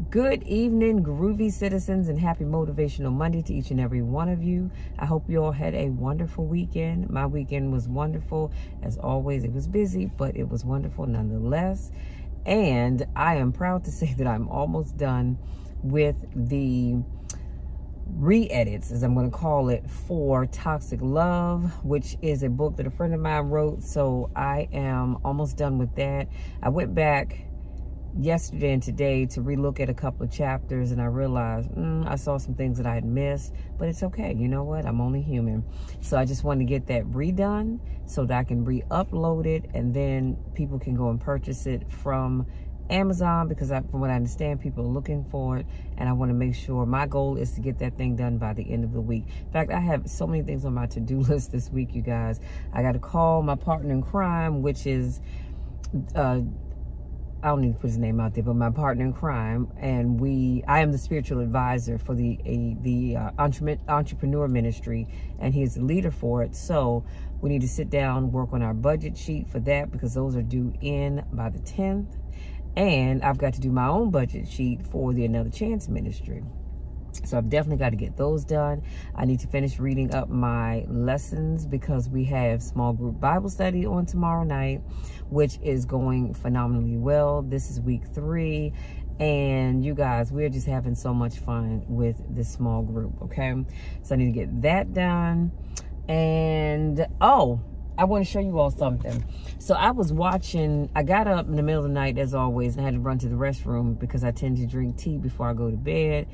Good evening, groovy citizens, and happy Motivational Monday to each and every one of you. I hope you all had a wonderful weekend. My weekend was wonderful. As always, it was busy, but it was wonderful nonetheless. And I am proud to say that I'm almost done with the re-edits, as I'm going to call it, for Toxic Love, which is a book that a friend of mine wrote. So I am almost done with that. I went back yesterday and today to relook at a couple of chapters, and I realized I saw some things that I had missed, but it's okay. You know what? I'm only human. So I just wanted to get that redone so that I can re-upload it, and then people can go and purchase it from Amazon, because from what I understand, people are looking for it, and I want to make sure. My goal is to get that thing done by the end of the week. In fact, I have so many things on my to-do list this week, you guys. I got to call my partner in crime, which is I don't need to put his name out there, but my partner in crime, and I am the spiritual advisor for the entrepreneur ministry, and he is the leader for it. So we need to sit down, work on our budget sheet for that, because those are due in by the 10th. And I've got to do my own budget sheet for the Another Chance ministry. So I've definitely got to get those done. I need to finish reading up my lessons, because we have small group Bible study on tomorrow night, which is going phenomenally well. This is week 3. And you guys, we're just having so much fun with this small group, okay? So I need to get that done. And, I want to show you all something. So I got up in the middle of the night, as always, and I had to run to the restroom because I tend to drink tea before I go to bed.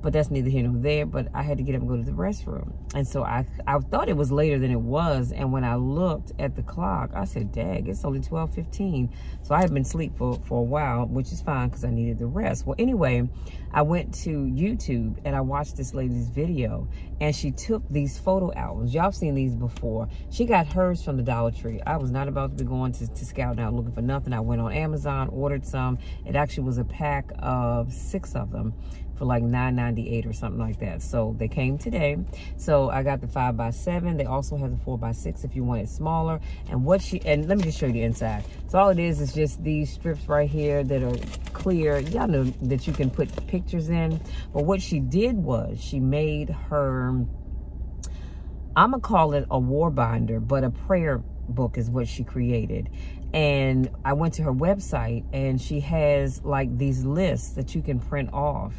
But that's neither here nor there. But I had to get up and go to the restroom. And so I thought it was later than it was. And when I looked at the clock, I said, dang, it's only 12:15. So I had been asleep for a while, which is fine because I needed the rest. Well, anyway, I went to YouTube and I watched this lady's video. And she took these photo albums. Y'all have seen these before. She got hers from the Dollar Tree. I was not about to be going to Scout out looking for nothing. I went on Amazon, ordered some. It actually was a pack of 6 of them for like $9.98 or something like that. So they came today. So I got the 5x7. They also have the 4x6 if you want it smaller. And let me just show you the inside. So all it is just these strips right here that are clear. Y'all know that you can put pictures in. But what she did was she made her, I'm gonna call it a war binder, but a prayer book is what she created. And I went to her website, and she has like these lists that you can print off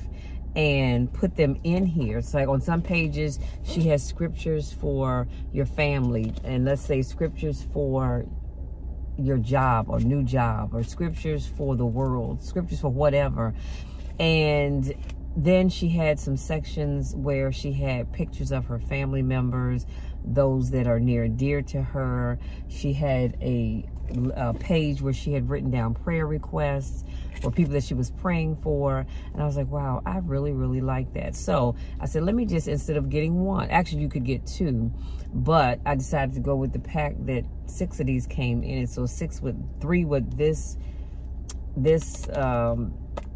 and put them in here. It's like on some pages she has scriptures for your family, and let's say scriptures for your job or new job, or scriptures for the world, scriptures for whatever. And then she had some sections where she had pictures of her family members, those that are near and dear to her. She had a page where she had written down prayer requests for people that she was praying for. And I was like, wow, I really, really like that. So I said, let me just, instead of getting one, actually you could get 2, but I decided to go with the pack that 6 of these came in. So 3 with this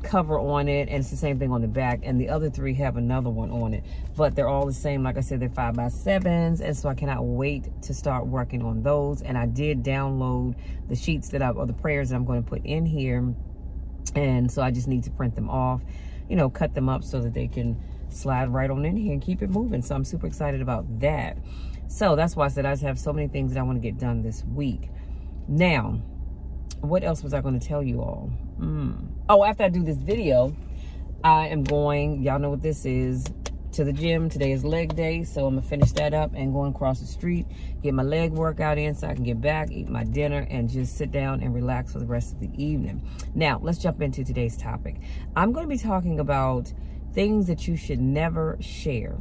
cover on it, and it's the same thing on the back, and the other 3 have another one on it, but they're all the same. Like I said, they're 5x7s, and so I cannot wait to start working on those. And I did download the sheets or the prayers that I'm going to put in here, and so I just need to print them off, cut them up so that they can slide right on in here and keep it moving. So I'm super excited about that. So that's why I said I just have so many things that I want to get done this week. Now, what else was I going to tell you all? After I do this video, I am going, y'all know what this is, to the gym. Today is leg day, so I'm gonna finish that up and going across the street, get my leg workout in so I can get back, eat my dinner, and just sit down and relax for the rest of the evening. Now, let's jump into today's topic. I'm going to be talking about things that you should never share.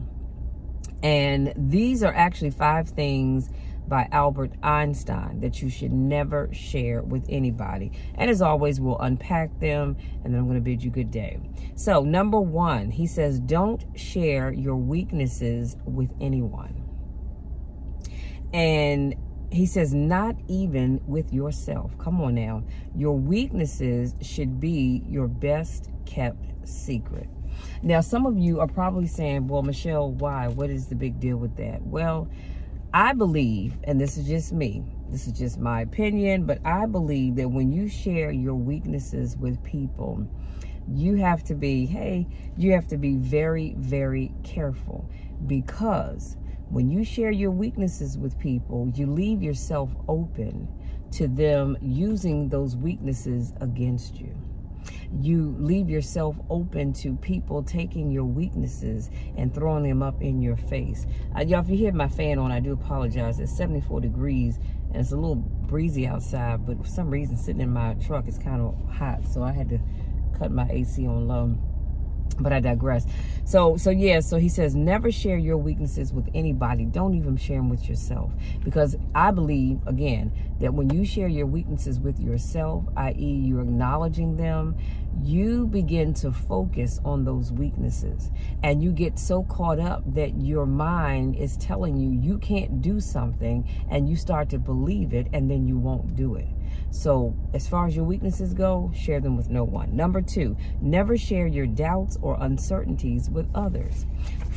And these are actually 5 things by Albert Einstein that you should never share with anybody. And as always, we'll unpack them, and then I'm going to bid you good day. So number 1, he says, don't share your weaknesses with anyone. And he says, not even with yourself. Come on now. Your weaknesses should be your best kept secret. Now, some of you are probably saying, well, Michelle, why? What is the big deal with that? Well, I believe, and this is just me, this is just my opinion, but I believe that when you share your weaknesses with people, you have to be, you have to be very, very careful, because when you share your weaknesses with people, you leave yourself open to them using those weaknesses against you. You leave yourself open to people taking your weaknesses and throwing them up in your face. Y'all, if you hear my fan on, I do apologize. It's 74 degrees and it's a little breezy outside, but for some reason sitting in my truck it's kind of hot, so I had to cut my AC on low. But I digress. So he says, never share your weaknesses with anybody. Don't even share them with yourself. Because I believe, again, that when you share your weaknesses with yourself, i.e. you're acknowledging them, you begin to focus on those weaknesses. And you get so caught up that your mind is telling you you can't do something, and you start to believe it, and then you won't do it. So as far as your weaknesses go, share them with no one. Number 2, never share your doubts or uncertainties with others,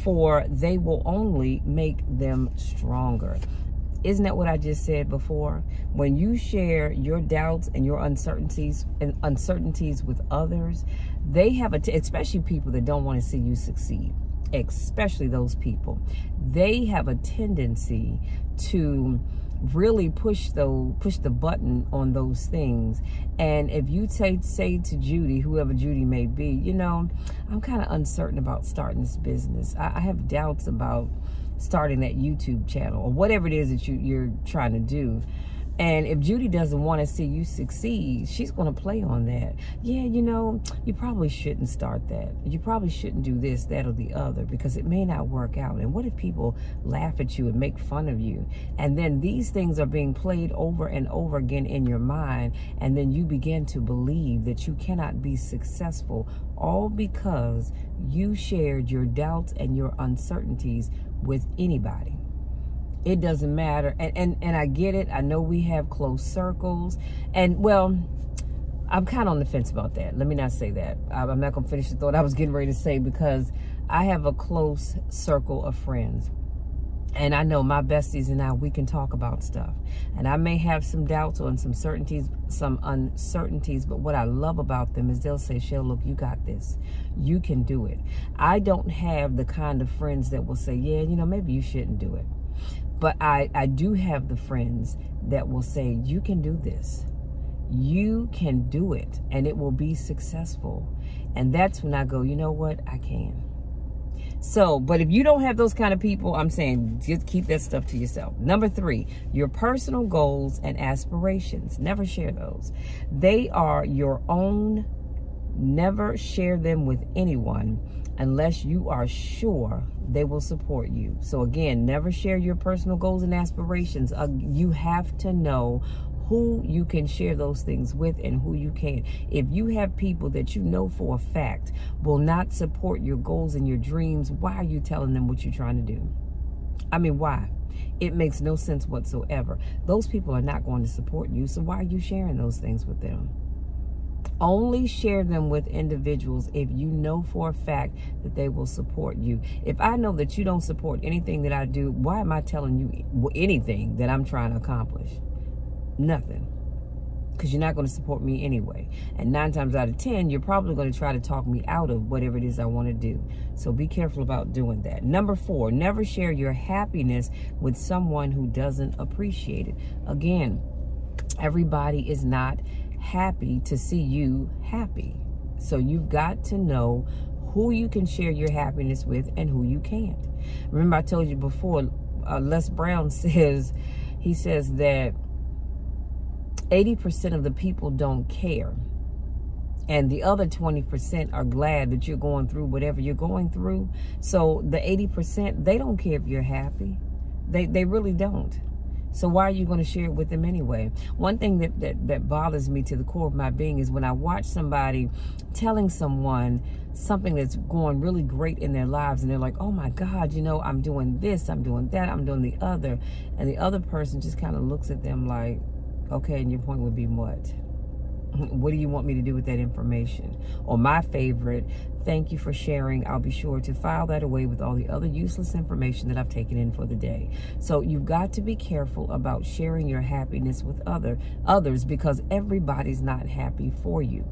for they will only make them stronger. Isn't that what I just said before? When you share your doubts and your uncertainties with others, they have especially people that don't want to see you succeed, especially those people, they have a tendency to really push the button on those things. And if you say to Judy, whoever Judy may be, you know, I'm kind of uncertain about starting this business. I have doubts about starting that YouTube channel or whatever it is that you're trying to do. And if Judy doesn't want to see you succeed, she's going to play on that. Yeah, you know, you probably shouldn't start that. You probably shouldn't do this, that, or the other, because it may not work out. And what if people laugh at you and make fun of you? And then these things are being played over and over again in your mind. And then you begin to believe that you cannot be successful, all because you shared your doubts and your uncertainties with anybody. It doesn't matter. And I get it. I know we have close circles. And, well, I'm kind of on the fence about that. Let me not say that. I'm not going to finish the thought I was getting ready to say, because I have a close circle of friends. And I know my besties and I, we can talk about stuff. And I may have some doubts or some uncertainties, but what I love about them is they'll say, Shell, look, you got this. You can do it. I don't have the kind of friends that will say, yeah, you know, maybe you shouldn't do it. But I do have the friends that will say, you can do this. You can do it, and it will be successful. And that's when I go, you know what? I can. So, but if you don't have those kind of people, I'm saying just keep that stuff to yourself. Number 3, your personal goals and aspirations. Never share those. They are your own. Never share them with anyone unless you are sure they will support you. So again, never share your personal goals and aspirations. You have to know who you can share those things with and who you can't. If you have people that you know for a fact will not support your goals and your dreams, why are you telling them what you're trying to do? I mean, why? It makes no sense whatsoever. Those people are not going to support you, so why are you sharing those things with them? Only share them with individuals if you know for a fact that they will support you. If I know that you don't support anything that I do, why am I telling you anything that I'm trying to accomplish? Nothing. Because you're not going to support me anyway. And 9 times out of 10, you're probably going to try to talk me out of whatever it is I want to do. So be careful about doing that. Number 4, never share your happiness with someone who doesn't appreciate it. Again, everybody is not happy to see you happy. So you've got to know who you can share your happiness with and who you can't. Remember I told you before, Les Brown says, he says that 80% of the people don't care. And the other 20% are glad that you're going through whatever you're going through. So the 80%, they don't care if you're happy. They really don't. So why are you going to share it with them anyway? One thing that bothers me to the core of my being is when I watch somebody telling someone something that's going really great in their lives, and they're like, oh my God, you know, I'm doing this, I'm doing that, I'm doing the other. And the other person just kind of looks at them like, okay, and your point would be what? What do you want me to do with that information? Or my favorite, thank you for sharing. I'll be sure to file that away with all the other useless information that I've taken in for the day. So you've got to be careful about sharing your happiness with others, because everybody's not happy for you.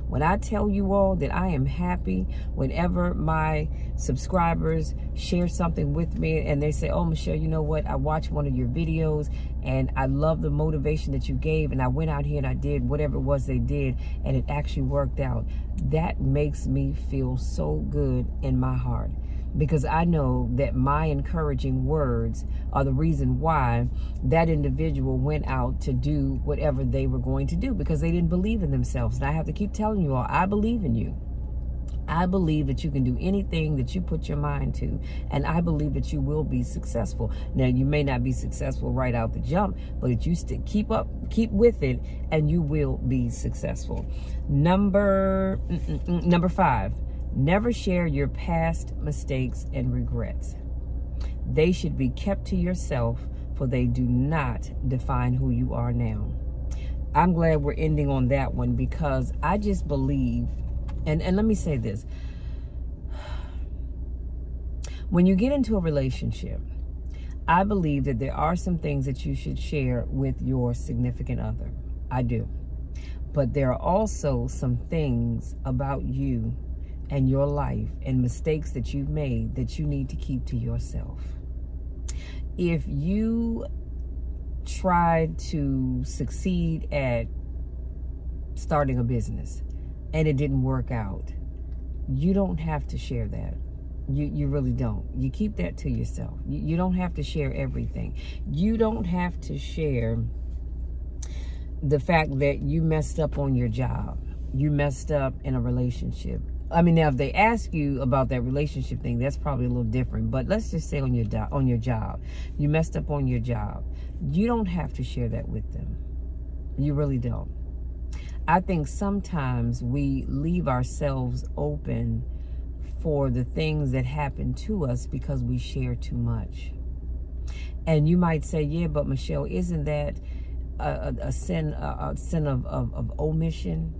When I tell you all that I am happy whenever my subscribers share something with me and they say, oh, Michelle, you know what? I watched one of your videos and I love the motivation that you gave, and I went out here and I did whatever it was they did, and it actually worked out. That makes me feel so good in my heart, because I know that my encouraging words are the reason why that individual went out to do whatever they were going to do, because they didn't believe in themselves. And I have to keep telling you all, I believe in you. I believe that you can do anything that you put your mind to, and I believe that you will be successful. Now, you may not be successful right out the jump, but if you keep with it, and you will be successful. Number 5, never share your past mistakes and regrets. They should be kept to yourself, for they do not define who you are now. I'm glad we're ending on that one, because I just believe, and let me say this. When you get into a relationship, I believe that there are some things that you should share with your significant other. I do. But there are also some things about you and your life and mistakes that you've made that you need to keep to yourself. If you tried to succeed at starting a business and it didn't work out, you don't have to share that. You really don't. You keep that to yourself. You don't have to share everything. You don't have to share the fact that you messed up on your job. You messed up in a relationship. I mean, now if they ask you about that relationship thing, that's probably a little different. But let's just say on your job, you messed up on your job. You don't have to share that with them. You really don't. I think sometimes we leave ourselves open for the things that happen to us because we share too much. And you might say, yeah, but Michelle, isn't that a sin of omission?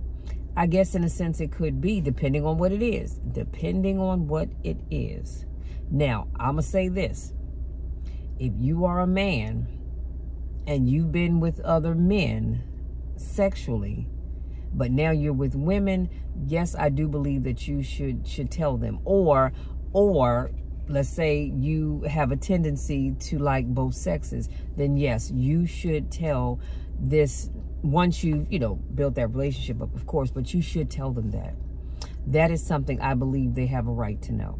I guess in a sense it could be, depending on what it is. Depending on what it is. Now, I'm going to say this. If you are a man and you've been with other men sexually, but now you're with women, yes, I do believe that you should tell them. Or let's say you have a tendency to like both sexes, then yes, you should tell this once you built that relationship up, of course, but you should tell them that. That is something I believe they have a right to know.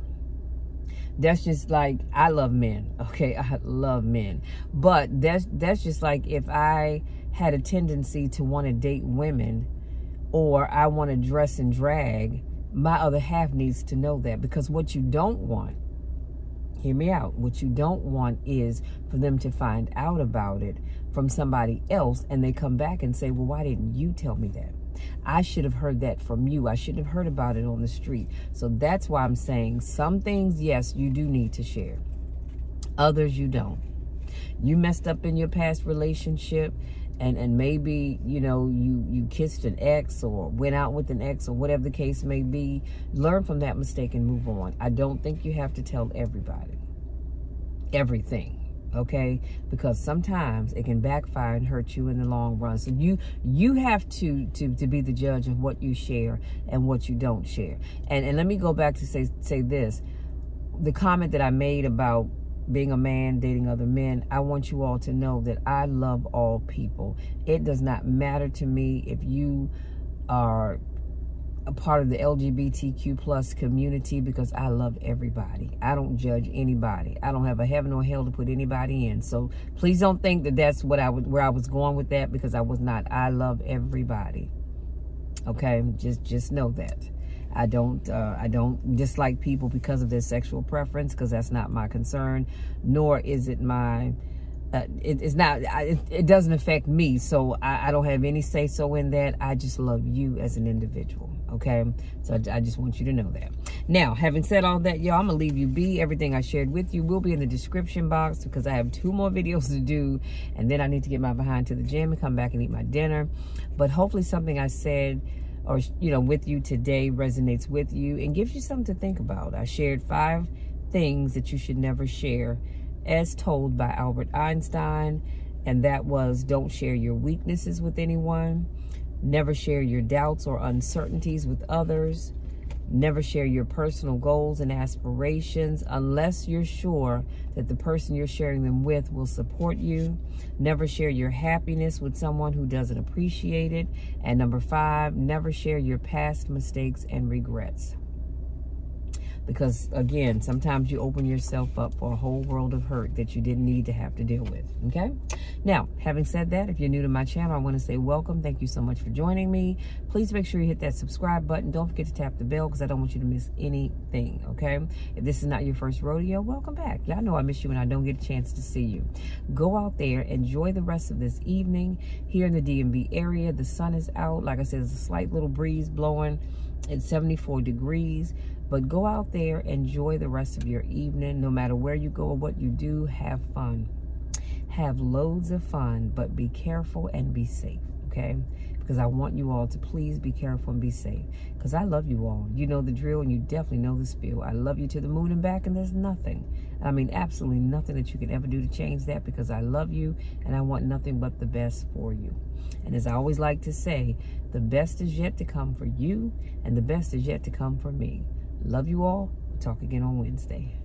That's just like, I love men, okay? I love men. But that's just like if I had a tendency to want to date women, or I want to dress and drag, my other half needs to know that. Because what you don't want, hear me out, what you don't want is for them to find out about it from somebody else, and they come back and say, well, why didn't you tell me that? I should have heard that from you. I shouldn't have heard about it on the street. So that's why I'm saying some things, yes, you do need to share. Others you don't. You messed up in your past relationship, and maybe, you kissed an ex or went out with an ex or whatever the case may be. Learn from that mistake and move on. I don't think you have to tell everybody everything, okay? Because sometimes it can backfire and hurt you in the long run. So you have to be the judge of what you share and what you don't share. And let me go back to say this. The comment that I made about being a man, dating other men, I want you all to know that I love all people. It does not matter to me if you are a part of the LGBTQ plus community, because I love everybody. I don't judge anybody. I don't have a heaven or hell to put anybody in. So please don't think that that's where I was going with that, because I was not. I love everybody. Okay, just know that. I don't dislike people because of their sexual preference, because that's not my concern, nor is it my, it doesn't affect me. So I don't have any say so in that. I just love you as an individual. Okay. So I just want you to know that. Now, having said all that, y'all, I'm gonna leave you be. Everything I shared with you will be in the description box, because I have 2 more videos to do, and then I need to get my behind to the gym and come back and eat my dinner. But hopefully something I said or with you today resonates with you and gives you something to think about. I shared 5 things that you should never share, as told by Albert Einstein, and that was: don't share your weaknesses with anyone. Never share your doubts or uncertainties with others. Never share your personal goals and aspirations unless you're sure that the person you're sharing them with will support you. Never share your happiness with someone who doesn't appreciate it. And number 5, never share your past mistakes and regrets. Because, again, sometimes you open yourself up for a whole world of hurt that you didn't need to have to deal with, okay? Now, having said that, if you're new to my channel, I want to say welcome. Thank you so much for joining me. Please make sure you hit that subscribe button. Don't forget to tap the bell because I don't want you to miss anything, okay? If this is not your first rodeo, welcome back. Y'all know I miss you when I don't get a chance to see you. Go out there, enjoy the rest of this evening. Here in the DMV area, the sun is out. Like I said, there's a slight little breeze blowing. It's 74 degrees. But go out there, enjoy the rest of your evening. No matter where you go or what you do, have fun. Have loads of fun, but be careful and be safe, okay? Because I want you all to please be careful and be safe. Because I love you all. You know the drill and you definitely know the spiel. I love you to the moon and back, and there's nothing, I mean absolutely nothing that you can ever do to change that, because I love you and I want nothing but the best for you. And as I always like to say, the best is yet to come for you and the best is yet to come for me. Love you all. We'll talk again on Wednesday.